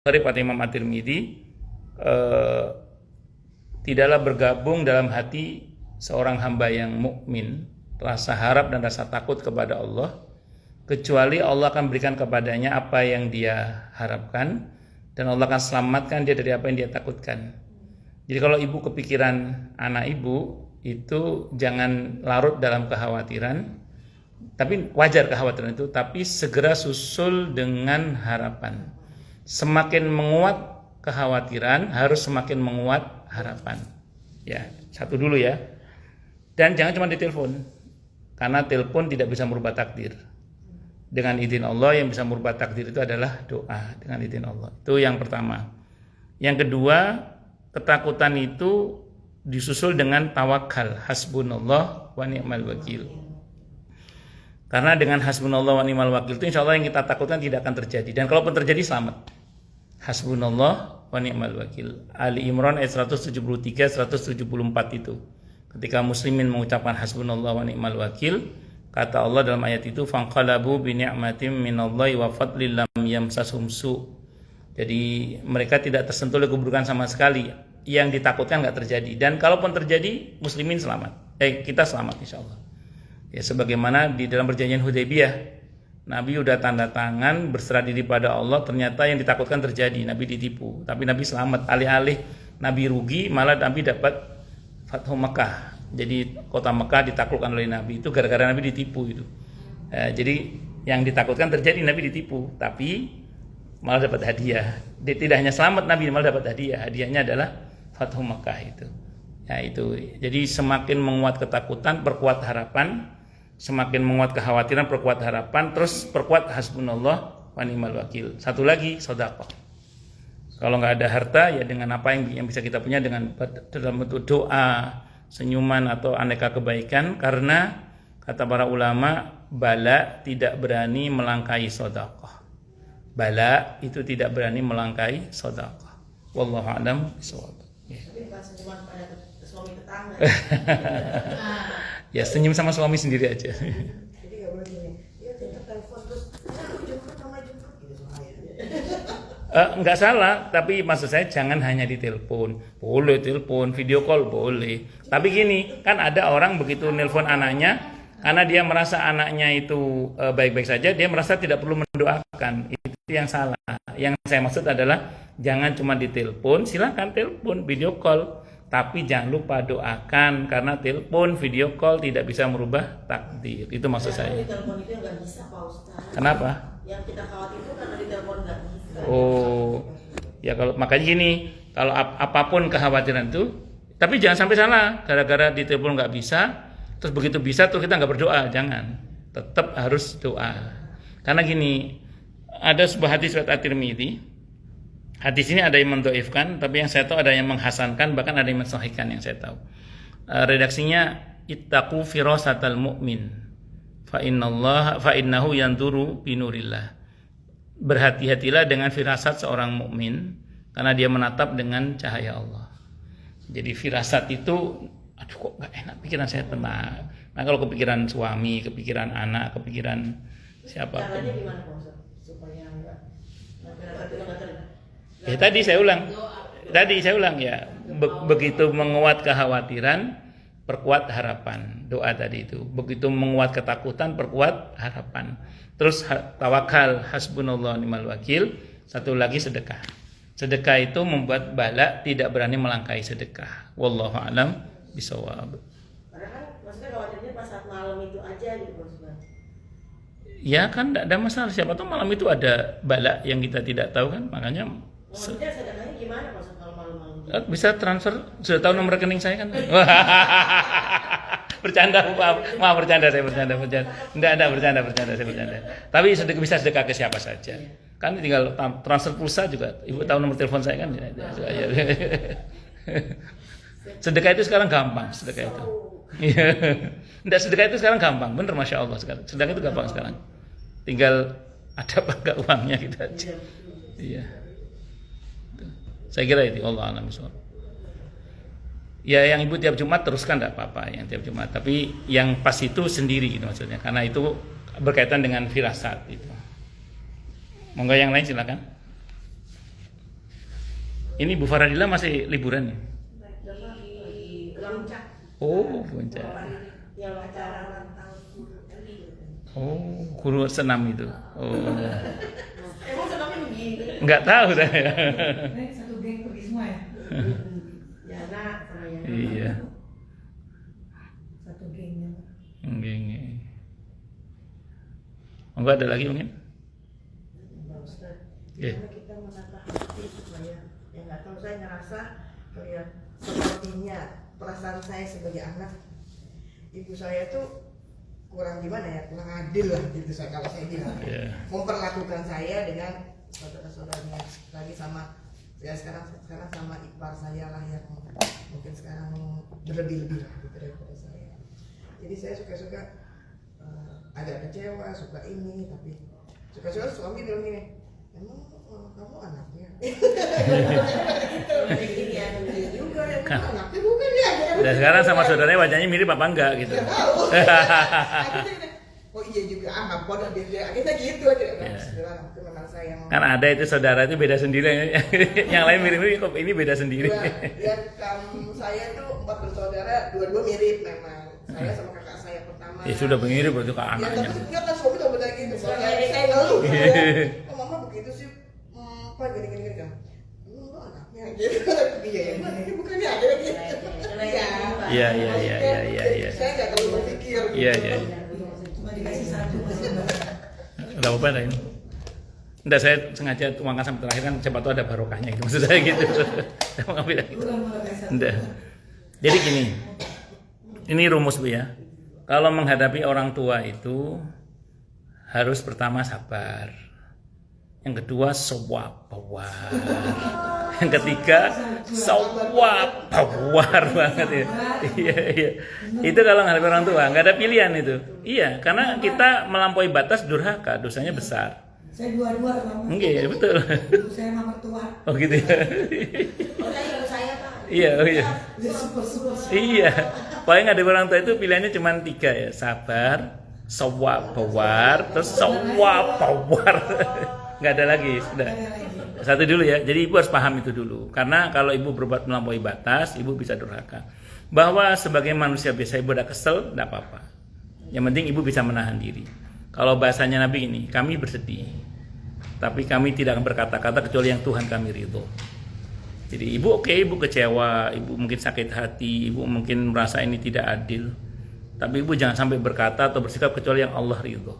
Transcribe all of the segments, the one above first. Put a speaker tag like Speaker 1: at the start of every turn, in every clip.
Speaker 1: Kata Imam At-Tirmidzi, tidaklah bergabung dalam hati seorang hamba yang mukmin rasa harap dan rasa takut kepada Allah, kecuali Allah akan berikan kepadanya apa yang dia harapkan, dan Allah akan selamatkan dia dari apa yang dia takutkan. Jadi kalau ibu kepikiran anak ibu, itu jangan larut dalam kekhawatiran, tapi wajar kekhawatiran itu, tapi segera susul dengan harapan. Semakin menguat kekhawatiran, harus semakin menguat harapan. Ya, satu dulu ya. Dan jangan cuma ditelepon, karena telepon tidak bisa merubah takdir. Dengan izin Allah, yang bisa merubah takdir itu adalah doa dengan izin Allah. Itu yang pertama. Yang kedua, ketakutan itu disusul dengan tawakal, hasbunallah wa ni'mal wakil. Karena dengan hasbunallah wa ni'mal wakil itu insya Allah yang kita takutkan tidak akan terjadi. Dan kalaupun terjadi, selamat. Hasbunallah wa ni'mal wakil. Ali Imran ayat 173 174 itu. Ketika muslimin mengucapkan hasbunallah wa ni'mal wakil, kata Allah dalam ayat itu, fanqalabu bi ni'matin minallahi wa fadlin lam yamsashum su. Jadi mereka tidak tersentuh oleh keburukan sama sekali. Yang ditakutkan enggak terjadi. Dan kalaupun terjadi, muslimin selamat. Kita selamat insyaallah. Ya, sebagaimana di dalam perjanjian Hudaybiyah, Nabi udah tanda tangan berserah diri pada Allah, ternyata yang ditakutkan terjadi, Nabi ditipu, tapi Nabi selamat. Alih-alih Nabi rugi, malah Nabi dapat Fathu Mekah. Jadi kota Mekah ditaklukkan oleh Nabi, itu gara-gara Nabi ditipu itu. Jadi yang ditakutkan terjadi, Nabi ditipu, tapi malah dapat hadiah. Tidak hanya selamat, Nabi malah dapat hadiah. Hadiahnya adalah Fathu Mekah itu. Ya itu. Jadi semakin menguat ketakutan, perkuat harapan. Semakin menguat kekhawatiran, perkuat harapan, terus perkuat hasbunallah wa ni'mal wakil. Satu lagi, sedekah. Kalau nggak ada harta, ya dengan apa yang bisa kita punya, dengan dalam bentuk doa, senyuman atau aneka kebaikan. Karena kata para ulama, bala tidak berani melangkahi sedekah. Bala itu tidak berani melangkahi sedekah. Wallahu a'lam bishawab.
Speaker 2: Tapi bukan senyuman pada suami tetangga.
Speaker 1: Ya senyum sama suami sendiri aja.
Speaker 2: Jadi nggak boleh gini. Ya kita telepon terus, aku jemput sama jemput gitu soalnya.
Speaker 1: Nggak salah, tapi maksud saya jangan hanya ditelepon. Boleh telepon, video call boleh. Tapi gini, kan ada orang begitu nelpon anaknya, karena dia merasa anaknya itu baik-baik saja, dia merasa tidak perlu mendoakan. Itu yang salah. Yang saya maksud adalah jangan cuma ditelepon, silakan telepon, video call. Tapi jangan lupa doakan, karena telepon, video call tidak bisa merubah takdir. Itu maksud saya.
Speaker 2: Di telepon itu yang nggak bisa, Pak Ustaz.
Speaker 1: Kenapa?
Speaker 2: Yang kita khawatir itu karena di telepon nggak bisa.
Speaker 1: Oh, ya kalau makanya gini, kalau apapun kekhawatiran itu, tapi jangan sampai salah, gara-gara di telepon nggak bisa, terus begitu bisa terus kita nggak berdoa, jangan. Tetap harus doa. Karena gini, ada sebuah hadis riwayat At-Tirmidzi. Hadis ini ada yang mendoifkan, tapi yang saya tahu ada yang menghasankan, bahkan ada yang mensahihkan yang saya tahu. Redaksinya, ittaqu firasatal mu'min, fa innahu yanduru binurillah. Berhati-hatilah dengan firasat seorang mukmin, karena dia menatap dengan cahaya Allah. Jadi firasat itu, aduh kok gak enak, pikiran saya tenang. Nah kalau kepikiran suami, kepikiran anak, kepikiran siapa pun.
Speaker 2: Caranya gimana Pak Ustaz? Supaya nggak terjadi.
Speaker 1: Ya tadi saya ulang ya, begitu menguat kekhawatiran, perkuat harapan. Doa tadi itu. Begitu menguat ketakutan, perkuat harapan. Terus tawakal, hasbunallah ni'mal wakil. Satu lagi sedekah. Sedekah itu membuat bala tidak berani melangkahi sedekah. Wallahu a'lam bishawab.
Speaker 2: Karena kan maksudnya khawatirnya pas saat malam itu aja gitu Pak Ustaz.
Speaker 1: Ya kan tidak ada masalah, siapa tahu malam itu ada bala yang kita tidak tahu kan, makanya
Speaker 2: Maksudnya sedekahnya gimana Pak Ustaz kalau malam-malam?
Speaker 1: bisa transfer, sudah tahu nomor rekening saya kan? Bercanda, maaf bercanda saya bercanda. Enggak bercanda saya bercanda. Tapi bisa sedekah ke siapa saja. Kan tinggal transfer pulsa juga. Ibu tahu nomor telepon saya kan? Sedekah itu sekarang gampang, sedekah itu. Enggak, sedekah itu sekarang gampang, bener masya Allah sekarang. Sedekah itu gampang sekarang. Tinggal ada apa enggak uangnya gitu aja. Iya. Saya kira itu, Allah a'lam bishawab. Ya yang ibu tiap Jumat teruskan tidak apa-apa yang tiap Jumat, tapi yang pas itu sendiri gitu maksudnya, karena itu berkaitan dengan firasat itu. Monggo yang lain silakan. Ini Bu Faradila masih liburan ya?
Speaker 2: Di Puncak.
Speaker 1: Oh, Puncak.
Speaker 2: Yang acara ulang tahun RI.
Speaker 1: Oh, guru senam itu. Oh,
Speaker 2: Emang senangnya begini?
Speaker 1: nggak tahu saya.
Speaker 3: Satu geng pergi semua ya?
Speaker 2: Yana sama Yana.
Speaker 1: Iya.
Speaker 3: Satu gengnya.
Speaker 1: Oke. Enggak ada lagi mungkin?
Speaker 2: Pak Ustadz,
Speaker 1: Iya.
Speaker 2: gimana kita menata hati supaya ya nggak tahu, saya ngerasa kayak sepertinya perasaan saya sebagai anak ibu saya tuh kurang gimana ya, kurang adil lah gitu saya kalau saya bilang.
Speaker 1: Iya.
Speaker 2: Memperlakukan saya dengan saudara-saudaranya lagi sama ya sekarang sama ipar saya lah yang mungkin sekarang berlebih-lebih lah gitu daripada saya. Jadi saya suka-suka agak kecewa, suka ini, tapi suka-suka suami bilang gini, emang kamu anaknya? Gini ya, gini juga ya, kamu anaknya bukan ya?
Speaker 1: Dan sekarang sama saudaranya wajahnya mirip apa enggak gitu?
Speaker 2: Nggak tahu. Oh iya juga, pada dia kita gitu aja. Bismillah, itu memang saya yang
Speaker 1: Kan ada itu saudara itu beda sendiri. Yang lain mirip-mirip, kok ini beda sendiri.
Speaker 2: saya tuh 4 bersaudara, dua-dua mirip memang. Saya sama kakak saya pertama.
Speaker 1: Ya sudah mirip berarti ke
Speaker 2: Ya
Speaker 1: anaknya.
Speaker 2: tapi enggak kan suami tak benar gitu. Saya ngeluh. Oh mama begitu sih. Apa gini kan? Lu anaknya gitu. Iya ya, bukannya ada gitu.
Speaker 1: Iya.
Speaker 2: Saya enggak terlalu berpikir.
Speaker 1: Iya.
Speaker 3: Cuma dikasih satu masih
Speaker 1: Enggak apa-apa lah ini. Enggak, saya sengaja tuangkan sampai terakhir kan siapa tahu ada barokahnya gitu. Maksud saya gitu. Saya mau ngambil gitu. Enggak. Jadi gini. Ini rumus Bu ya. Kalau menghadapi orang tua itu harus pertama sabar. Yang kedua sawabawar. Yang ketiga sawabawar banget ya. Iya. Itu kalau menghadapi orang tua nggak ada pilihan itu. Iya, karena kita melampaui batas durhaka, dosanya besar.
Speaker 3: Saya dua-dua sama.
Speaker 1: Enggak, betul.
Speaker 3: Ibu saya sama mertua.
Speaker 1: Oh gitu ya.
Speaker 2: Oh ibu saya Pak.
Speaker 1: Iya.
Speaker 3: Udah super.
Speaker 1: Iya. Paling ada orang tua itu pilihannya cuma 3 ya, sabar, sawabawar, terus sawabawar. Nggak ada lagi, sudah. Satu dulu ya. Jadi ibu harus paham itu dulu. Karena kalau ibu berbuat melampaui batas, ibu bisa durhaka. Bahwa sebagai manusia biasa ibu udah kesel, enggak apa-apa. Yang penting ibu bisa menahan diri. Kalau bahasanya Nabi ini, kami bersedih, tapi kami tidak akan berkata-kata kecuali yang Tuhan kami ridho. Jadi ibu ibu kecewa, ibu mungkin sakit hati, ibu mungkin merasa ini tidak adil. Tapi ibu jangan sampai berkata atau bersikap kecuali yang Allah ridho.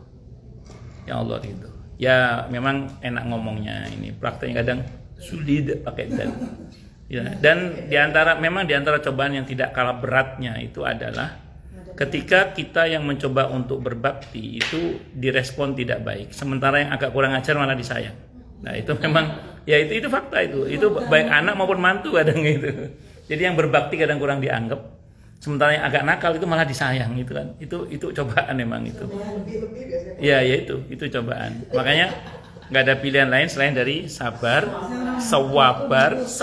Speaker 1: Yang Allah ridho. Ya memang enak ngomongnya, ini prakteknya kadang sulit pakai dan. Ya, dan memang di antara cobaan yang tidak kalah beratnya itu adalah ketika kita yang mencoba untuk berbakti itu direspon tidak baik, sementara yang agak kurang ajar malah disayang. Nah itu memang ya itu fakta itu baik anak maupun mantu kadang gitu. Jadi yang berbakti kadang kurang dianggap, sementara yang agak nakal itu malah disayang gitu kan. Itu cobaan memang itu.
Speaker 2: Lebih biasanya.
Speaker 1: Ya itu cobaan. Makanya nggak ada pilihan lain selain dari sabar, sawabawar.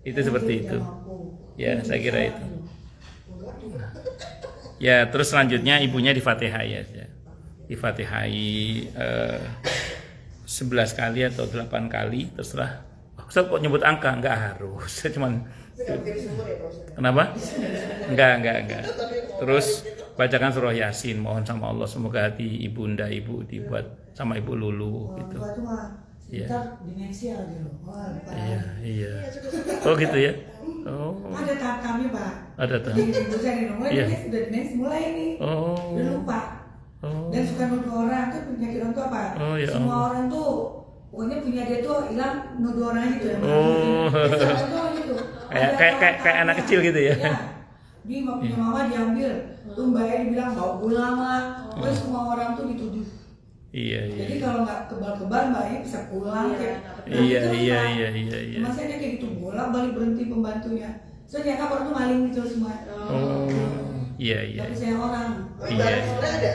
Speaker 1: Itu seperti itu. Ya saya kira itu. Ya terus selanjutnya ibunya di-Fatihah ya. Di-Fatihai 11 kali atau 8 kali terserah. Ustaz kok nyebut angka? Enggak harus. Cuman kenapa? Enggak. Terus bacakan surah Yasin, mohon sama Allah semoga hati ibunda ibu dibuat sama ibu lulu gitu.
Speaker 3: Itu mah sebentar demensia lagi loh. Wah,
Speaker 1: Iya. Oh gitu ya. Oh.
Speaker 3: ada tahap kami Pak.
Speaker 1: Ada tahap.
Speaker 3: Jadi ibu saya nih mulai
Speaker 1: Iya.
Speaker 3: dia sudah demensi mulai nih.
Speaker 1: Oh.
Speaker 3: Udah lupa.
Speaker 1: Oh.
Speaker 3: Dan suka nuduh orang tuh penyakit orang tua Pak.
Speaker 1: Oh, ya
Speaker 3: Semua
Speaker 1: Allah.
Speaker 3: orang tuh pokoknya punya dia tuh hilang nuduh orang gitu ya.
Speaker 1: Oh.
Speaker 3: Gitu.
Speaker 1: Kayak anak kecil gitu ya.
Speaker 3: Dia mau punya mama diambil, tuh mbaknya dibilang bawa pulang lah. Terus semua orang tuh dituduh.
Speaker 1: Iya.
Speaker 3: Jadi kalau nggak kebal-kebal mbaknya bisa pulang kayak.
Speaker 1: Iya.
Speaker 3: Cuma saya kayak gitu bolak-balik berhenti pembantunya. So nyangka orang tuh maling gitu semua.
Speaker 1: Oh. Iya.
Speaker 3: Tapi saya orang.
Speaker 1: Iya.
Speaker 2: Ada.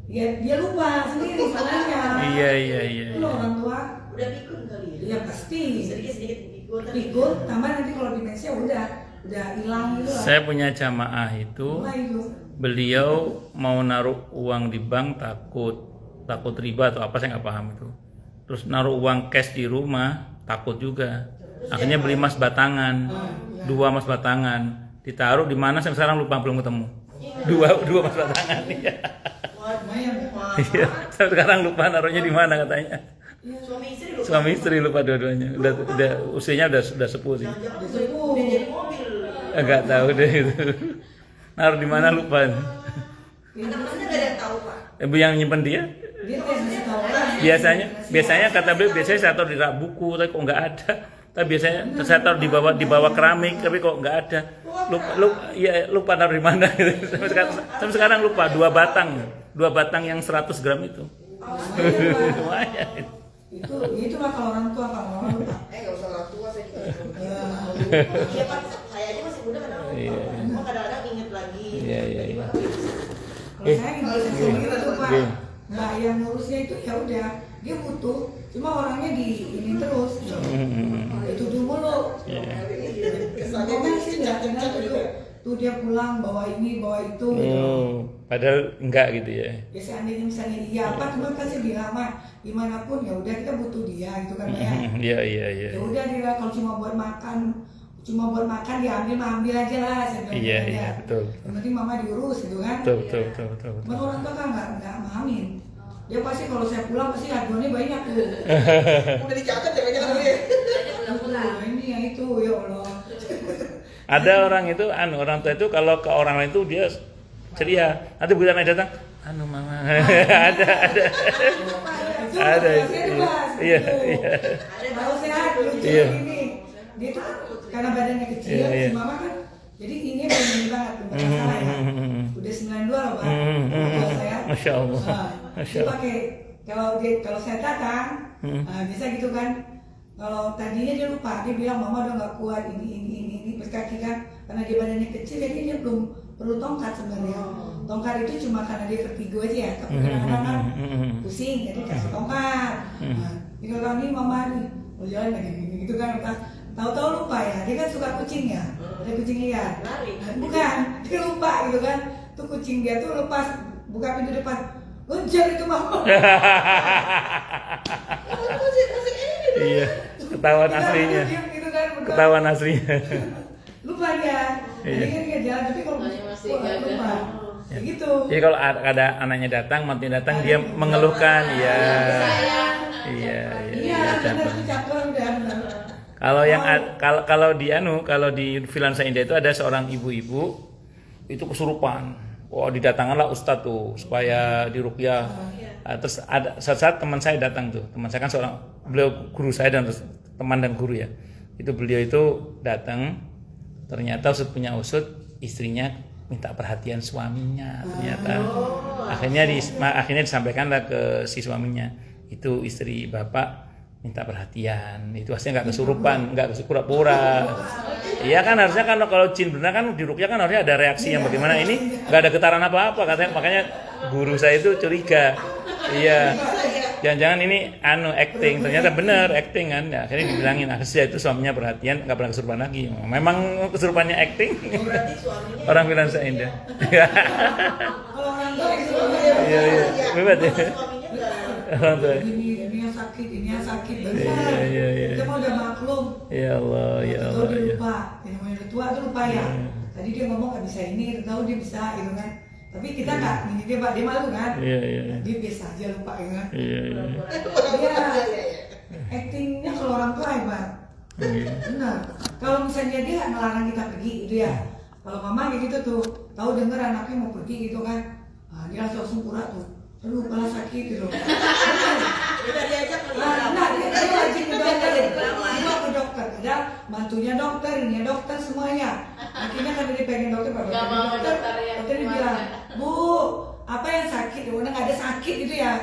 Speaker 3: Dia lupa sendiri sebenarnya.
Speaker 1: Iya.
Speaker 3: Itu loh orang tua.
Speaker 2: Udah pikun kali ya.
Speaker 3: Ya pasti.
Speaker 2: Sedikit pikun.
Speaker 3: Pikun, tambah nanti kalau demensia udah hilang gitu lah.
Speaker 1: Saya punya jamaah itu,
Speaker 3: Cuma itu.
Speaker 1: beliau mau naruh uang di bank takut riba atau apa saya nggak paham itu. terus naruh uang cash di rumah, takut juga. Akhirnya beli emas batangan, 2 emas batangan, ditaruh di mana sampai sekarang lupa, belum ketemu. Dua emas batangan, iya. Iya, sampai sekarang lupa naruhnya di mana katanya.
Speaker 2: Suami istri lupa.
Speaker 1: Suami istri lupa dua-duanya. Udah usianya udah sepuh sih.
Speaker 2: Udah jadi mobil.
Speaker 1: Enggak tahu deh itu. Naruh di mana lupa.
Speaker 2: Anak-anaknya nggak ada yang tahu Pak.
Speaker 1: Ibu yang nyimpen dia?
Speaker 3: Dia kasih tahu kan.
Speaker 1: Biasanya kata beliau biasanya saya taruh di rak buku, tapi kok nggak ada. Tapi biasanya saya taruh di bawah keramik, tapi kok nggak ada. Lupa naruh di mana gitu. Sampai sekarang lupa 2 batang yang 100 gram itu. Lumayan.
Speaker 3: Itu mah kalau orang tua lupa.
Speaker 2: Nggak usah orang tua saya juga. Iya Pak, saya aja masih muda kadang-kadang. Cuma kadang-kadang inget lagi.
Speaker 1: Iya.
Speaker 3: Kalau saya gitu Pak. Nah, yang ngurusnya itu ya udah dia butuh, cuma orangnya di ini terus. Itu dulu.
Speaker 2: Kesannya
Speaker 3: Kan sih nggak kenal tuh dia pulang bawa ini bawa itu.
Speaker 1: Padahal enggak gitu ya.
Speaker 3: Ya seandainya misalnya iya apa cuma kasih bilang mah dimanapun ya udah kita butuh dia gitu kan ya.
Speaker 1: Iya.
Speaker 3: Ya udah dia kalau cuma buat makan diambil ambil aja lah saya bilang.
Speaker 1: Iya, betul.
Speaker 3: Yang penting mama diurus gitu kan.
Speaker 1: Betul.
Speaker 3: Cuma orang tua kan nggak mahamin. Dia pasti kalau saya pulang pasti aduannya banyak tuh.
Speaker 2: udah dicatat jangan-jangan dulu ya.
Speaker 3: Ini yang itu ya Allah.
Speaker 1: Ada orang itu, orang tua itu kalau ke orang lain itu dia ceria. Nanti begitu anaknya datang, mama. Ada. Iya.
Speaker 3: Kalau sehat lucu ini. Dia tuh karena badannya kecil, si mama kan. Jadi ini begini banget, bukan salah ya. Udah 92 loh Pak. Kalau saya.
Speaker 1: Masya Allah.
Speaker 3: Dia pakai kalau saya datang, biasa gitu kan. Kalau tadinya dia lupa, dia bilang mama udah nggak kuat ini berkaki kan, karena dia badannya kecil jadi dia belum perlu tongkat sebenarnya. Tongkat itu cuma karena dia vertigo aja ya, tapi kadang-kadang kan pusing jadi kasih tongkat. Jadi kalau ini mama nih mau jalan lagi gitu kan, tahu-tahu lupa ya, dia kan suka kucing ya, ada kucing liar. Bukan, dia lupa gitu kan, tuh kucing dia tuh lepas buka pintu depan, ngejar itu mama.
Speaker 1: Iya, ketahuan aslinya. Ketahuan aslinya.
Speaker 3: Lupa dia. Jadi kan dia jalan tapi kalau lupa. Ya gitu.
Speaker 1: Jadi kalau ada anaknya datang, mantunya datang, dia mengeluhkan, iya. Kalau di Filansa Indah itu ada seorang ibu-ibu itu kesurupan. Wah, didatangkanlah ustadz tuh supaya diruqyah. Terus ada saat teman saya datang tuh. Teman saya kan beliau guru saya dan teman dan guru ya. Itu beliau itu datang, ternyata usut punya usut, istrinya minta perhatian suaminya ternyata. Akhirnya disampaikanlah ke si suaminya. Itu istri bapak minta perhatian, itu aslinya nggak kesurupan, nggak pura-pura. Iya kan harusnya kan kalau jin benar kan di ruqyah kan harusnya ada reaksi yang bagaimana, ini nggak ada getaran apa-apa katanya, makanya guru saya itu curiga. Iya, jangan-jangan ini acting, ternyata benar acting kan. Ya, akhirnya dibilangin akhirnya itu suaminya perhatian, nggak pernah kesurupan lagi. Memang kesurupannya acting.
Speaker 2: Berarti suaminya
Speaker 1: Orang Filansa Indah.
Speaker 3: Kalau orang tua
Speaker 1: Iya, hebat ya.
Speaker 2: suaminya udah
Speaker 1: Orang tua.
Speaker 3: ini yang sakit
Speaker 1: Iya.
Speaker 3: Kita mau udah maklum.
Speaker 1: Ya Allah.
Speaker 3: Tahu dia lupa, yang namanya udah tua tuh lupa ya. Tadi dia ngomong nggak bisa ini, tahu dia bisa gitu kan. Tapi kita nggak, ini dia malu kan.
Speaker 1: Iya.
Speaker 3: Dia biasa aja lupa gitu kan.
Speaker 1: Iya.
Speaker 3: Dia actingnya kalau orang tua hebat. Benar. Kalau misalnya dia ngelarang kita pergi gitu ya. Kalau mama kayak gitu tuh, tahu denger anaknya mau pergi gitu kan. Dia langsung pura tuh. Aduh, kepala sakit gitu.
Speaker 2: udah diajak kali ya.
Speaker 3: Nah, dia wajib ke dokter. Dia ke dokter. Ada bantunya dokter, ini dokter semuanya. Akhirnya kan dia pengen dokter, Pak dokter. Dokter dia bilang, Bu, apa yang sakit? Udah nggak ada sakit gitu ya.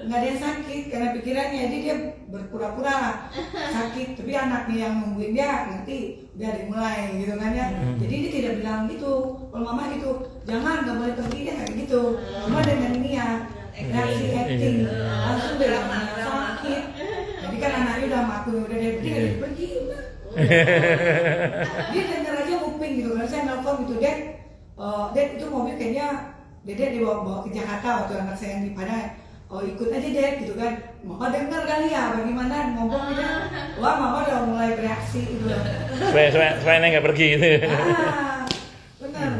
Speaker 3: Nggak ada yang sakit karena pikirannya. Jadi dia berpura-pura sakit. Tapi anaknya yang nungguin dia nanti udah dimulai gitu kan ya. Jadi dia tidak bilang gitu. Kalau mama gitu, jangan nggak boleh pergi dia kayak gitu. Cuma dengan ini ya. Reaksi acting langsung bilang sakit. Jadi kan anaknya udah maklum udah dia pergi udah. Dia denger aja nguping gitu kan. Saya nelfon gitu, Dek itu mobil kayaknya Dedek dibawa ke Jakarta waktu anak saya yang di Padang. Ikut aja Dek gitu kan. mama dengar kali ya bagaimana ngomong gitu. Wah mama udah mulai bereaksi gitu.
Speaker 1: Supaya nggak pergi gitu.
Speaker 3: Benar.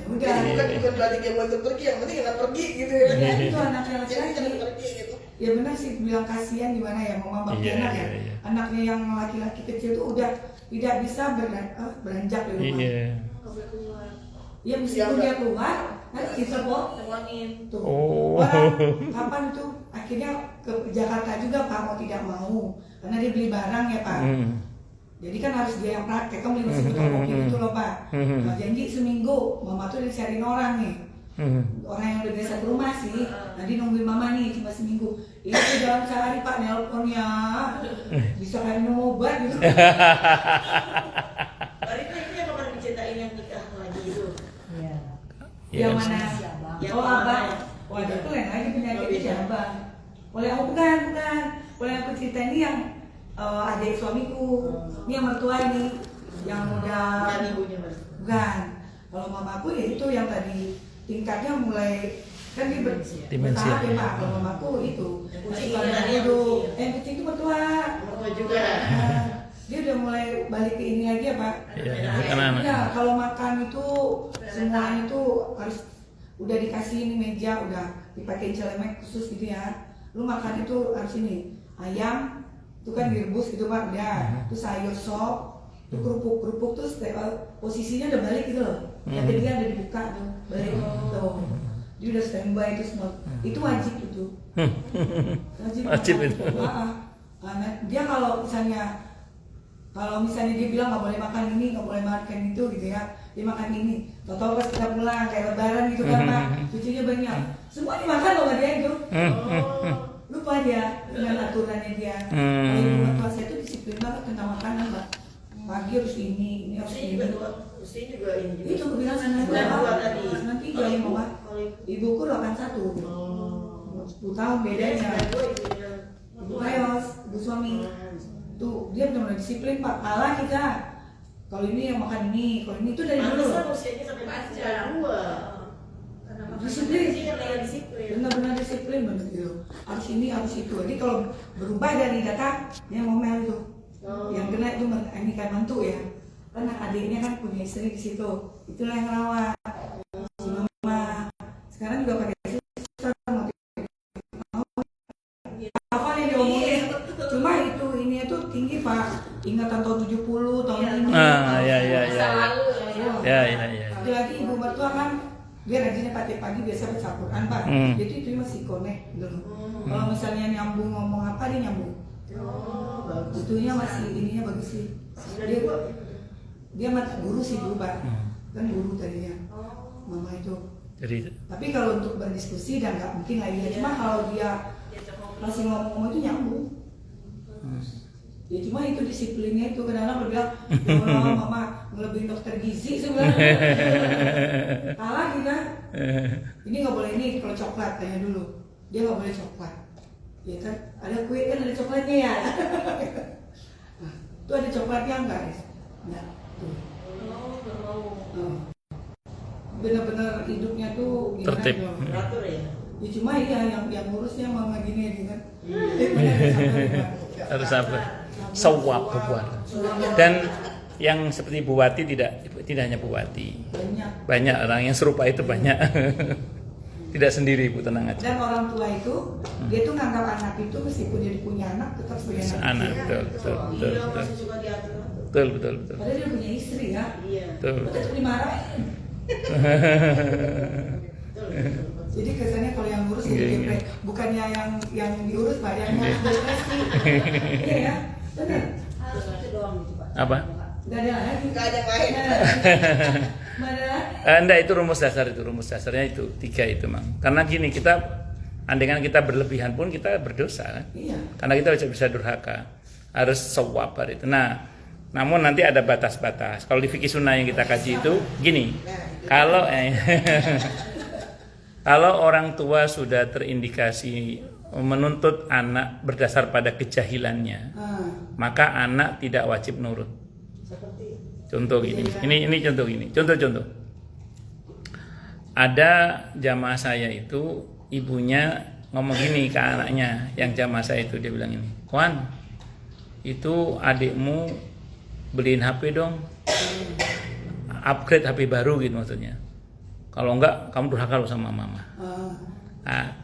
Speaker 3: Udah.
Speaker 2: Bukan berarti dia mau ikut pergi, yang penting nggak pergi gitu ya.
Speaker 3: Ya, itu anaknya
Speaker 2: Jadi jangan
Speaker 3: laki-laki.
Speaker 2: pergi gitu.
Speaker 3: Ya benar sih bilang kasihan gimana ya mama bagi
Speaker 1: Iya,
Speaker 3: anak ya.
Speaker 1: iya.
Speaker 3: Anaknya yang laki-laki kecil tuh udah tidak bisa beranjak di rumah.
Speaker 1: Iya.
Speaker 3: Ya meskipun dia keluar, kan kita kok tuh.
Speaker 1: Oh.
Speaker 3: Orang kapan tuh akhirnya ke Jakarta juga Pak mau tidak mau karena dia beli barang ya Pak. Jadi kan harus dia yang praktek, kan beli mesin fotokopi gitu loh Pak. Nah, janji seminggu, mama tuh dicariin orang nih. Orang yang udah biasa ke rumah sih, nanti nungguin mama nih cuma seminggu. Itu dalam sehari Pak nelponnya, bisa kayak minum obat gitu.
Speaker 4: Baru itu yang kapan diceritain yang nikah lagi itu.
Speaker 5: Iya.
Speaker 3: Yang mana?
Speaker 4: Yang
Speaker 3: Oh
Speaker 4: mana?
Speaker 3: abang, wah itu tuh lain lagi penyakitnya si abang. Oleh aku bukan, oleh aku cerita ini yang adik suamiku, ini yang mertua ini, yang udah
Speaker 4: Dan ibunya baru.
Speaker 3: bukan. Kalau mamaku ya itu yang tadi tingkatnya mulai kan dia
Speaker 1: Demensia.
Speaker 3: bertahap ya Pak. Kalau mamaku itu
Speaker 4: Yang
Speaker 3: masih
Speaker 4: kucing
Speaker 3: pada
Speaker 4: gimana, yang
Speaker 3: duduk.
Speaker 4: kucing?
Speaker 3: Yang kucing itu mertua.
Speaker 4: Mertua juga.
Speaker 3: Nah, dia udah mulai balik ke ini lagi ya Pak.
Speaker 1: Iya, anak-anak.
Speaker 3: Ya, kalau makan itu semuanya itu harus udah dikasih ini meja, udah dipakai celemek khusus gitu ya. Lu makan itu harus ini ayam, itu kan direbus gitu Pak, udah. Terus sayur sop, itu kerupuk tuh posisinya udah balik gitu loh. Yang tadi kan udah dibuka tuh, balik tuh. Dia udah standby itu semua. Itu wajib itu.
Speaker 1: Wajib
Speaker 3: makan
Speaker 1: itu.
Speaker 3: Nah, dia kalau misalnya dia bilang nggak boleh makan ini, nggak boleh makan itu gitu ya, dia makan ini. Tahu pas kita pulang kayak lebaran gitu kan Pak, cucunya banyak, semua dimakan loh sama dia itu. Lupa dia dengan aturannya dia. Kalau ibu mertua saya itu disiplin banget tentang makanan Pak. Pagi harus ini harus
Speaker 4: Usia
Speaker 3: ini.
Speaker 4: juga tua. Usia juga ini juga.
Speaker 3: Itu aku bilang 92
Speaker 4: 92 tadi.
Speaker 3: 93 ya Mama.
Speaker 4: Kalau ibu.
Speaker 3: Ibuku 81. 10 tahun bedanya.
Speaker 4: 92 ibunya.
Speaker 3: Ibu Ayos, ibu suami. Tuh dia benar-benar disiplin Pak. Kalah kita. Kalau ini yang makan ini, kalau ini itu dari dulu.
Speaker 4: Pantesan usianya sampai 92.
Speaker 3: Disiplin.
Speaker 4: Disiplin.
Speaker 3: Benar-benar disiplin benar gitu. Harus ini, harus itu. Jadi kalau berubah dari data, dia ngomel itu. Yang kena itu ini kan mantu ya. Kan adiknya kan punya istri di situ. Itulah yang rawat. Si mama. Sekarang juga pakai suster. Apa yang diomongin? Cuma itu ini itu tinggi Pak. Ingatan tahun 70 tahun ini.
Speaker 1: Ya.
Speaker 3: Lagi ibu mertua kan dia rajinnya pagi biasa baca Quran Pak. Jadi itu masih connect gitu. Kalau misalnya nyambung ngomong apa dia nyambung.
Speaker 4: Oh, bagus.
Speaker 3: Itunya masih ininya bagus sih. Dia mata guru sih dulu Pak. Kan guru tadinya. Mama itu.
Speaker 1: Jadi
Speaker 3: Tapi kalau untuk berdiskusi dan nggak mungkin lagi ya. Cuma kalau dia masih ngomong-ngomong itu nyambung. Ya cuma itu disiplinnya itu kadang-kadang bilang, ya Allah mama ngelebihin dokter gizi sebenarnya. Kalah kita. Ini nggak boleh ini kalau coklat tanya dulu. Dia nggak boleh coklat. Ya kan ada kue kan ada coklatnya ya. Nah, itu ada coklatnya enggak guys? Enggak. Tuh. Nah, benar-benar hidupnya tuh gimana
Speaker 1: Tertib.
Speaker 3: gitu.
Speaker 4: Teratur ya.
Speaker 3: Ya cuma iya yang ngurusnya mama gini ya kan.
Speaker 1: harus sabar. Sawab buat. Dan yang seperti Bu Wati tidak hanya Bu Wati. Banyak orang yang serupa itu banyak. Tidak sendiri Bu, tenang aja.
Speaker 3: Dan orang tua itu dia tuh nganggap anak itu meskipun dia punya anak tetap sebagai
Speaker 1: Anak,
Speaker 3: kecil.
Speaker 1: betul.
Speaker 4: Iya, masih suka diatur.
Speaker 1: Betul.
Speaker 3: Padahal dia punya istri ya.
Speaker 4: Iya.
Speaker 1: Betul.
Speaker 3: Tetap dimarahin. Jadi kesannya kalau yang ngurus jadi
Speaker 1: Iya.
Speaker 3: depresi, bukannya yang diurus Pak, yang ngurus depresi. Iya ya, benar.
Speaker 1: Apa?
Speaker 3: Gak ada lagi.
Speaker 2: Nggak ada yang lain.
Speaker 3: Nggak ada lagi.
Speaker 1: Enggak, itu rumus dasarnya itu 3 itu Mang. Karena gini, kita andaikan kita berlebihan pun kita berdosa kan?
Speaker 3: Iya.
Speaker 1: Karena kita bisa durhaka. Harus sawab itu. Nah, namun nanti ada batas-batas. Kalau di fikih sunnah yang kita kaji itu gini. Kalau kalau orang tua sudah terindikasi menuntut anak berdasar pada kejahilannya, maka anak tidak wajib nurut. Contoh gini, ini contoh gini, contoh. Ada jamaah saya itu ibunya ngomong gini ke anaknya yang jamaah saya itu, dia bilang ini, Wan, itu adikmu beliin HP dong, upgrade HP baru gitu maksudnya. Kalau enggak kamu durhaka lo sama mama. Nah,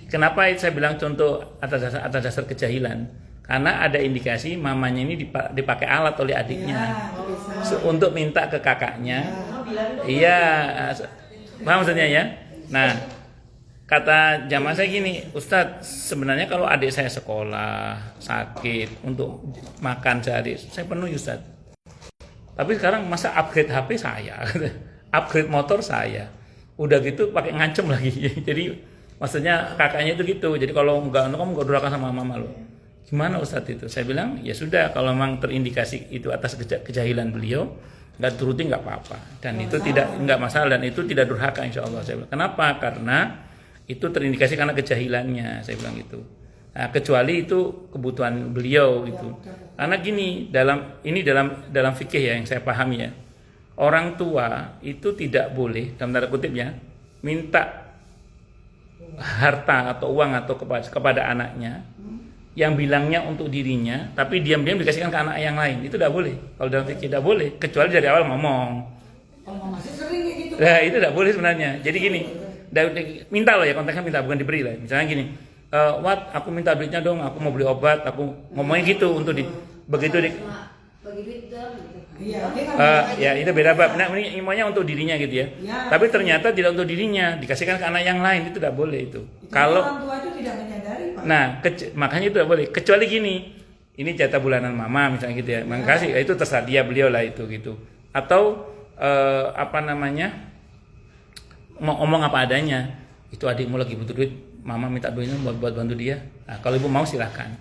Speaker 1: kenapa saya bilang contoh atas dasar kejahilan? Karena ada indikasi mamanya ini dipakai alat oleh adiknya untuk minta ke kakaknya. Iya, paham maksudnya ya? Nah, kata jamaah saya gini, Ustadz, sebenarnya kalau adik saya sekolah, sakit, untuk makan sehari, saya penuhi Ustadz. Tapi sekarang masa upgrade HP saya, upgrade motor saya, udah gitu pakai ngancem lagi. Jadi maksudnya kakaknya itu gitu. Jadi kalau kamu nggak durhaka sama mama lo, gimana Ustadz itu? Saya bilang ya sudah, kalau memang terindikasi itu atas kejahilan beliau, nggak turuti nggak apa-apa. Dan itu nggak masalah, dan itu tidak durhaka insya Allah. Saya bilang, kenapa? Karena itu terindikasi karena kejahilannya. Saya bilang gitu. Nah, kecuali itu kebutuhan beliau gitu. Karena gini, dalam fikih ya yang saya pahami ya, orang tua itu tidak boleh dalam tanda kutip ya minta harta atau uang atau kepada anaknya yang bilangnya untuk dirinya, tapi diam-diam dikasihkan ke anak yang lain. Itu tidak boleh. Kalau dalam fikih tidak boleh, kecuali dari awal ngomong.
Speaker 3: Masih sering gitu.
Speaker 1: Nah, itu tidak boleh sebenarnya. Jadi gini, minta loh ya, konteksnya minta, bukan diberi lah. Misalnya gini, Wat, aku minta duitnya dong, aku mau beli obat, aku ngomongin gitu untuk begitu
Speaker 5: bagi duit dong gitu.
Speaker 1: Ya itu beda bab. Nah, ini semuanya untuk dirinya gitu ya. Tapi ternyata tidak untuk dirinya, dikasihkan ke anak yang lain, itu tidak boleh itu. Kalau
Speaker 3: orang tua itu tidak menyadari, Pak.
Speaker 1: Nah, makanya itu tidak boleh. Kecuali gini, ini jatah bulanan mama misalnya gitu ya. Makasih, itu terserah dia, beliau lah itu gitu. Atau mau ngomong apa adanya. Itu adikmu lagi butuh duit, mama minta duitnya buat bantu dia. Nah, kalau ibu mau silahkan.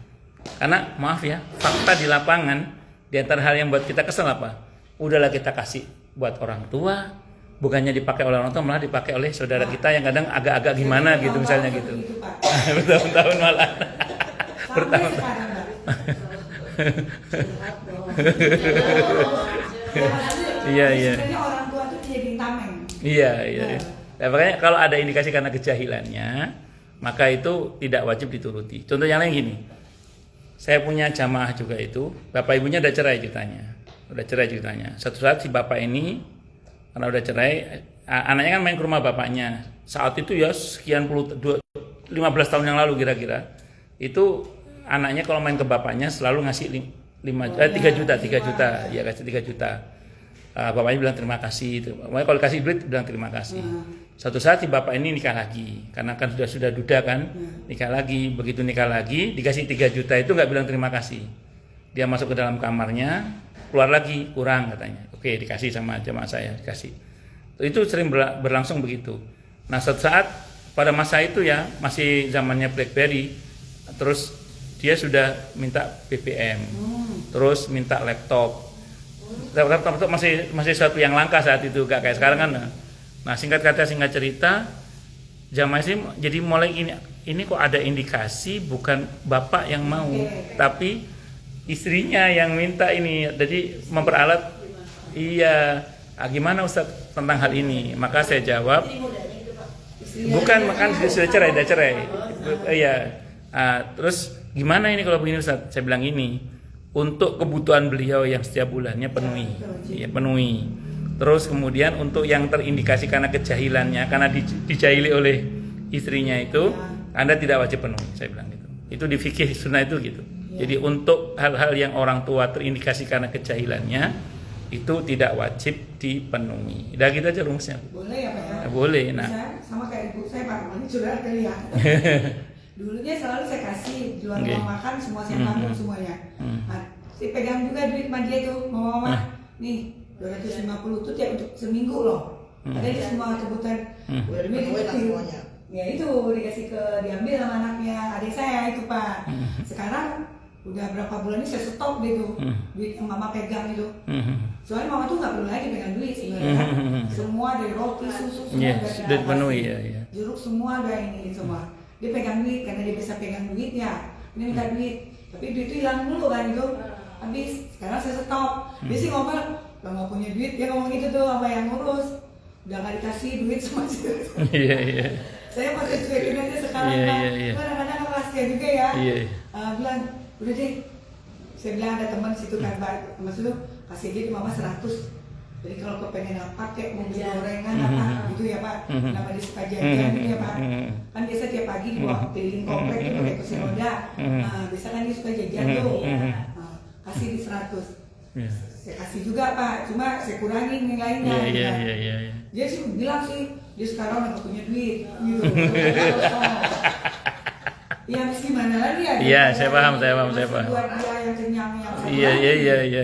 Speaker 1: Karena maaf ya, fakta di lapangan di antara hal yang buat kita kesel apa? Udahlah kita kasih buat orang tua, bukannya dipakai oleh orang tua, malah dipakai oleh saudara kita yang kadang agak-agak gimana gitu misalnya gitu. Bertahun-tahun malah. Bertahun. Iya.
Speaker 3: Orang tua itu jadi tameng.
Speaker 1: Iya. Nah, makanya kalau ada indikasi karena kejahilannya, maka itu tidak wajib dituruti. Contoh yang lain gini, saya punya jamaah juga itu, bapak ibunya udah cerai ceritanya. Satu saat si bapak ini karena udah cerai, anaknya kan main ke rumah bapaknya. Saat itu ya sekian 15 tahun yang lalu kira-kira, itu anaknya kalau main ke bapaknya selalu ngasih 3 juta, ya kasih 3 juta. Bapaknya bilang terima kasih. Pokoknya kalau kasih duit bilang terima kasih. Satu saat si bapak ini nikah lagi, karena kan sudah duda kan, nikah lagi. Begitu nikah lagi, dikasih 3 juta itu nggak bilang terima kasih. Dia masuk ke dalam kamarnya, keluar lagi kurang katanya. Oke, dikasih sama jamaah saya, dikasih. Itu sering berlangsung begitu. Nah, suatu saat pada masa itu ya masih zamannya BlackBerry, terus dia sudah minta BBM, terus minta laptop masih sesuatu yang langka saat itu, gak kayak sekarang kan. Nah, singkat cerita, jamaah sih jadi mulai ini kok ada indikasi bukan bapak yang mau, tapi istrinya yang minta ini. Jadi memperalat. Iya, gimana Ustaz tentang hal ini? Maka saya jawab, bukan, sudah cerai. Iya. Terus gimana ini kalau begini Ustaz? Saya bilang ini, untuk kebutuhan beliau yang setiap bulannya penuhi. Terus kemudian untuk yang terindikasi karena kejahilannya, karena dijahili oleh istrinya itu, Anda tidak wajib penuhi. Saya bilang gitu. Itu di fikih sunnah itu gitu. Jadi untuk hal-hal yang orang tua terindikasi karena kejahilannya, itu tidak wajib dipenuhi. Udah gitu aja rumusnya.
Speaker 3: Boleh ya Pak ya?
Speaker 1: Boleh. Nah,
Speaker 3: sama kayak ibu saya Pak, ini sudah kelihatan. Dulunya selalu saya kasih, jual uang makan semua saya tanggung semuanya. Nah, saya pegang juga duit sama dia tuh, mama, nih 250 tuh tiap untuk seminggu loh. Ada di semua kebutuhan. Duit
Speaker 2: semuanya.
Speaker 3: Ya itu dikasih diambil sama anaknya, adik saya itu Pak. Sekarang udah berapa bulan ini saya stop gitu, duit yang mama pegang itu. Soalnya mama tuh nggak perlu lagi pegang duit sebenarnya. Semua dari roti, susu semua
Speaker 1: udah penuhi ya.
Speaker 3: Jeruk semua udah ini semua. Dia pegang duit karena dia bisa pegang duitnya. Ini minta duit, tapi duit itu hilang dulu kan itu. Habis sekarang saya stop. Dia sih ngomong, kalau nggak punya duit, dia ngomong gitu tuh sama yang ngurus. Udah nggak dikasih duit sama sih.
Speaker 1: Iya.
Speaker 3: Saya masih cuekin aja sekarang
Speaker 1: Iya,
Speaker 3: Pak.
Speaker 1: iya, iya.
Speaker 3: Kadang-kadang kasihan juga ya.
Speaker 1: Iya.
Speaker 3: Bilang, udah deh. Saya bilang ada teman situ kan Pak, maksudnya kasih dia mama 100. Jadi kalau kepengen apa kayak mau beli gorengan apa gitu ya Pak. Nama dia suka jajan gitu ya Pak. Kan biasa tiap pagi dibawa keliling komplek gitu pakai kursi roda. Nah, biasa kan dia suka jajan tuh. Nah, kasih di 100.
Speaker 1: Iya.
Speaker 3: Saya kasih juga Pak, cuma saya kurangin nilainya.
Speaker 1: Iya,
Speaker 3: gitu.
Speaker 1: iya, iya.
Speaker 3: Dia sih bilang sih, dia sekarang udah gak punya duit gitu. Ya habis gimana lagi ya?
Speaker 1: Iya, saya paham.
Speaker 3: Masih buat dia yang kenyang yang
Speaker 1: Iya.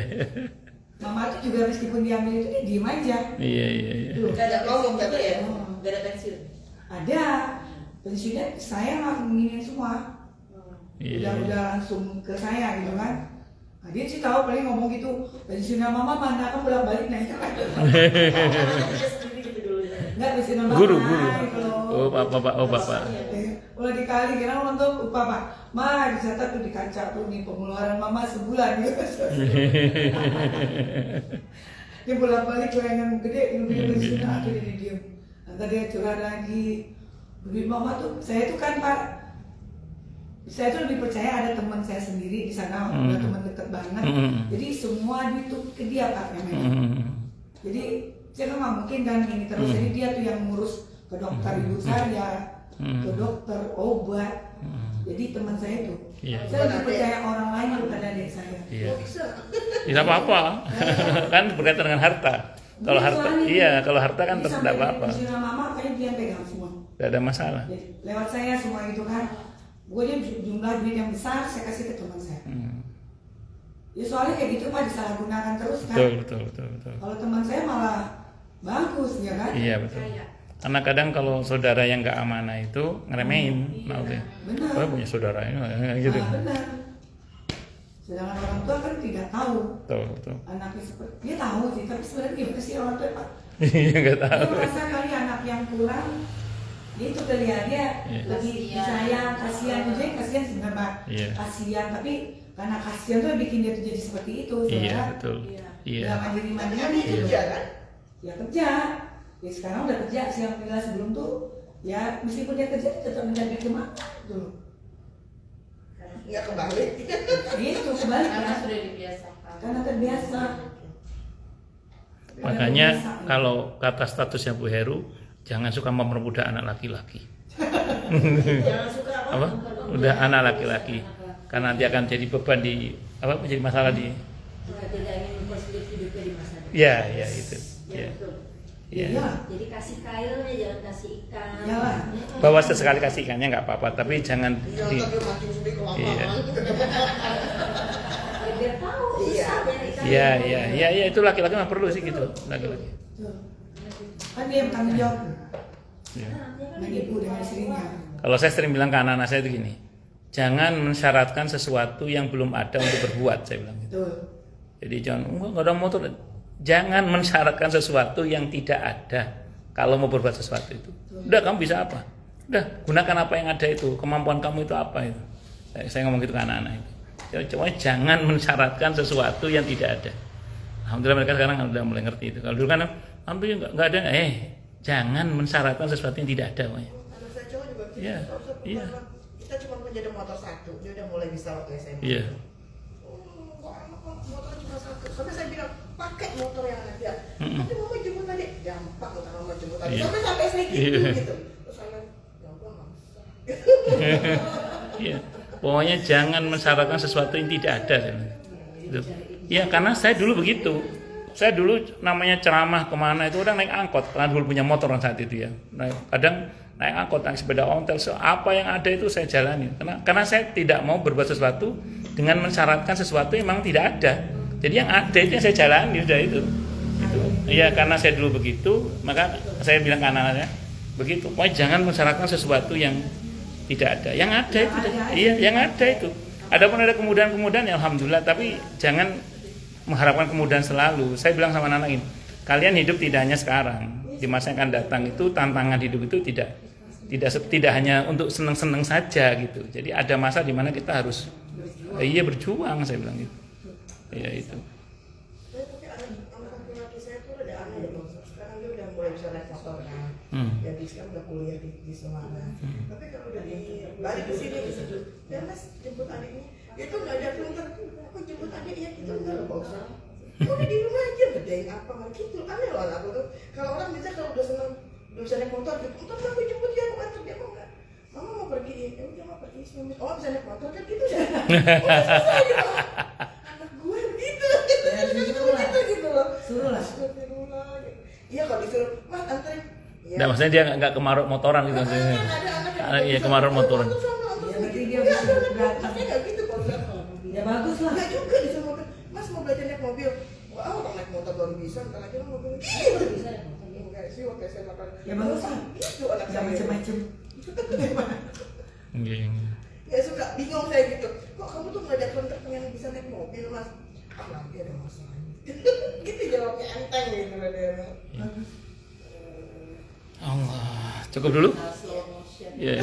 Speaker 3: Mama tuh juga meskipun diambil itu dia diem aja.
Speaker 1: Iya.
Speaker 3: Tuh,
Speaker 4: Gak ada ngomong gitu ya?
Speaker 3: Oh.
Speaker 4: Gak ada pensiun?
Speaker 3: ada pensiunnya saya langsung nginin semua.
Speaker 1: Iya.
Speaker 3: Udah langsung ke saya gitu kan. Nah, dia sih tahu paling ngomong gitu, pensiunnya mama mana kan bolak-balik nanya.
Speaker 4: Dia sendiri gitu dulu.
Speaker 3: Enggak pensiunnya mama.
Speaker 1: Guru.
Speaker 3: Gitu.
Speaker 1: Oh, bapak.
Speaker 3: Udah dikali kira nonton Pak. Ma dicatat tuh di kaca tuh nih pengeluaran mama sebulan gitu. Dia bolak-balik yang gede pensiunnya akhirnya dia diem. Nanti dia curhat lagi. Duit mama tuh saya tuh kan Pak. Saya tuh lebih percaya ada teman saya sendiri di sana, udah teman deket banget. Jadi semua duit tuh ke dia Pak yang megang. Jadi saya kan nggak mungkin kan ini terus. Jadi dia tuh yang ngurus ke dokter ibu saya, ke dokter obat. Jadi teman saya tuh.
Speaker 1: Iya.
Speaker 3: Saya lebih percaya orang lain daripada adik saya.
Speaker 1: Iya. Tidak apa-apa. Kan berkaitan dengan harta. Kalau harta, kalau harta kan
Speaker 3: Jadi
Speaker 1: tidak apa-apa.
Speaker 3: pensiunan mama kayaknya dia yang pegang semua.
Speaker 1: Tidak ada masalah.
Speaker 3: Jadi, lewat saya semua itu kan. Pokoknya jumlah duit yang besar saya kasih ke teman saya. Ya soalnya kayak gitu Pak disalahgunakan terus kan.
Speaker 1: Betul.
Speaker 3: Kalau teman saya malah bagus ya kan.
Speaker 1: Iya betul. Karena kadang kalau saudara yang nggak amanah itu ngeremehin,
Speaker 3: Benar.
Speaker 1: oh punya saudara ini gitu.
Speaker 3: Nah, benar. Sedangkan orang tua kan tidak tahu
Speaker 1: Betul.
Speaker 3: anaknya seperti dia tahu sih, tapi sebenarnya gimana sih orang tua Pak?
Speaker 1: Iya nggak
Speaker 3: Dia
Speaker 1: tahu.
Speaker 3: merasa kali anak yang kurang, dia itu kelihat dia
Speaker 1: Iya.
Speaker 3: lebih disayang, kasihan juga kasihan sebenarnya Pak.
Speaker 1: Iya.
Speaker 3: Kasihan, tapi karena kasihan tuh bikin dia tuh jadi seperti itu.
Speaker 1: Iya
Speaker 3: saudara.
Speaker 1: betul. Iya.
Speaker 3: Nggak mandiri-mandiri
Speaker 4: Dia
Speaker 3: gitu.
Speaker 4: kerja kan?
Speaker 3: Ya kerja. Ya sekarang udah kerja sih alhamdulillah, sebelum tuh ya meskipun dia kerja dia tetap mencari kemana tuh.
Speaker 4: Nggak kebalik.
Speaker 3: Itu kebalik
Speaker 5: Karena
Speaker 3: ya.
Speaker 5: sudah dibiasakan.
Speaker 3: Karena terbiasa.
Speaker 1: Makanya
Speaker 3: Terbiasa.
Speaker 1: kalau kata statusnya Bu Heru, jangan suka memperbudak anak laki-laki.
Speaker 4: Jangan suka apa?
Speaker 1: Apa? Udah anak laki-laki. Karena nanti akan jadi beban di apa? Menjadi masalah di.
Speaker 5: Tidak ingin mempersulit hidupnya di masa depan.
Speaker 1: Ya itu.
Speaker 5: Ya,
Speaker 1: Ya.
Speaker 5: betul.
Speaker 1: Ya.
Speaker 3: Iya.
Speaker 5: Jadi kasih kailnya, jangan kasih ikan.
Speaker 3: Iyalah.
Speaker 1: Bawa sesekali kasih ikannya nggak apa-apa, tapi jangan
Speaker 4: Jangan
Speaker 1: di.
Speaker 4: tapi makin sendiri ke
Speaker 1: Iya.
Speaker 5: Ya, biar tahu
Speaker 4: Iya.
Speaker 5: susah dari ikan.
Speaker 1: Iya itu laki-laki mah perlu sih gitu, laki-laki.
Speaker 3: Tuh. Kan dia yang tanggung jawab
Speaker 1: Ya.
Speaker 3: dengan ibu dengan istrinya.
Speaker 1: Kalau saya sering bilang ke anak-anak saya itu gini, jangan mensyaratkan sesuatu yang belum ada untuk berbuat, saya bilang gitu.
Speaker 3: Tuh.
Speaker 1: Jadi jangan nggak ada motor, jangan mensyaratkan sesuatu yang tidak ada kalau mau berbuat sesuatu itu. Udah kamu bisa apa? Udah gunakan apa yang ada itu, kemampuan kamu itu apa itu. Saya ngomong gitu ke anak-anak itu. Cuma jangan mensyaratkan sesuatu yang tidak ada. Alhamdulillah mereka sekarang udah mulai ngerti itu. Kalau dulu kan alhamdulillah nggak ada, jangan mensyaratkan sesuatu yang tidak ada.
Speaker 4: Anak saya cowok juga gitu.
Speaker 1: Iya, iya.
Speaker 4: Kita cuma menjadi motor satu, dia udah mulai bisa waktu SMA.
Speaker 1: Iya.
Speaker 4: Motor cuma satu. Sampai saya bilang pakai motor yang ada. Tapi mama jemput tadi gampang utama mama jemput tadi.
Speaker 1: Iya.
Speaker 4: Sampai saya gitu
Speaker 1: Iya.
Speaker 4: gitu. Terus saya ya gua nggak bisa.
Speaker 1: Iya. Pokoknya jangan mensyaratkan sesuatu yang tidak ada. Gitu. Iya, karena saya dulu begitu. Saya dulu namanya ceramah kemana itu orang naik angkot, karena dulu punya motor saat itu ya. Kadang naik angkot, naik sepeda ontel, apa yang ada itu saya jalani. Karena saya tidak mau berbuat sesuatu dengan mensyaratkan sesuatu yang memang tidak ada. Jadi yang ada itu yang saya jalani udah itu. Iya, karena saya dulu begitu, maka saya bilang ke anak-anaknya begitu. Pokoknya jangan mensyaratkan sesuatu yang tidak ada. Yang ada itu, iya, yang ada itu. Adapun ada kemudahan-kemudahan ya alhamdulillah, tapi jangan mengharapkan kemudahan selalu. Saya bilang sama anak-anak ini, kalian hidup tidak hanya sekarang, di masa yang akan datang itu tantangan hidup itu tidak hanya untuk seneng-seneng saja gitu. Jadi ada masa di mana kita harus berjuang, saya bilang gitu. Iya itu.
Speaker 4: Tapi anak laki-laki saya tuh udah aneh ya bang. Sekarang dia udah mulai bisa naik motor kan.
Speaker 2: Jadi sekarang udah kuliah di Semarang. Tapi kalau udah balik ke sini bisa dan Mas jemput adiknya, dia tuh nggak ada filter. Aku jemput adik ya, itu enggak loh Pak Ustaz. Udah di rumah aja ngerjain apa gitu, aneh loh aku tuh. Kalau orang bisa kalau udah senang udah bisa naik motor gitu, motor aku jemput dia ke kantor, dia mau nggak? Mama mau pergi ya udah mau pergi sih. Oh bisa naik motor kan gitu ya? Udah selesai gitu. Anak gue gitu gitu loh.
Speaker 3: Suruh lah.
Speaker 2: Astagfirullah, gitu. Iya kalau disuruh, Mas anterin. Ya.
Speaker 1: Nah, maksudnya dia nggak kemarut motoran gitu maksudnya. Iya kemarut motoran.
Speaker 3: Ya, berarti dia
Speaker 2: Nggak,
Speaker 3: bisa
Speaker 2: ada
Speaker 3: berat.
Speaker 2: Masnya nggak gitu Pak Ustaz.
Speaker 3: Ya bagus lah.
Speaker 2: Nggak juga disuruh mobil. Mas mau belajar naik mobil. Wah orang naik motor baru bisa, ntar lagi orang mobil. Iya bisa. Enggak sih waktu saya makan.
Speaker 3: Ya bagus lah.
Speaker 2: Itu anak
Speaker 3: Ya
Speaker 2: saya.
Speaker 3: macam-macam.
Speaker 1: Iya.
Speaker 2: Ya suka bingung saya gitu. Kok kamu tuh nggak ada kontak yang bisa naik mobil Mas? Apalagi ada masalah. Gitu jawabnya enteng gitu loh dia.
Speaker 1: Allah. Cukup dulu? Ya.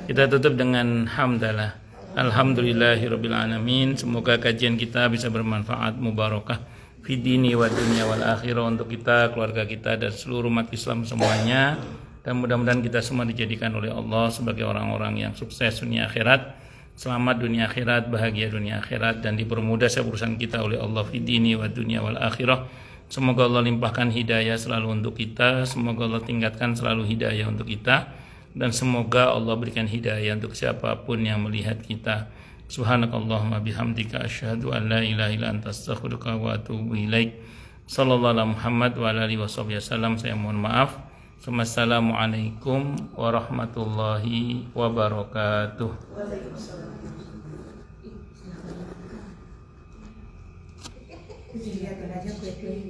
Speaker 1: Kita tutup dengan hamdalah. Alhamdulillahirabbil alamin. Semoga kajian kita bisa bermanfaat, mubarakah fi dini wa dunya wal akhirah untuk kita, keluarga kita dan seluruh umat Islam semuanya. Dan mudah-mudahan kita semua dijadikan oleh Allah sebagai orang-orang yang sukses dunia akhirat, selamat dunia akhirat, bahagia dunia akhirat, dan dipermudah urusan kita oleh Allah fi dini wa dunya wal akhirah. Semoga Allah limpahkan hidayah selalu untuk kita, semoga Allah tingkatkan selalu hidayah untuk kita, dan semoga Allah berikan hidayah untuk siapapun yang melihat kita. Subhanakallahumma bihamdika asyhadu an la ilaha illa anta astaghfiruka wa atubu ilaik. Sallallahu ala Muhammad wa ala alihi wasallam. Saya mohon maaf. Assalamualaikum warahmatullahi wabarakatuh.
Speaker 3: Dilihatkan aja kue-kue.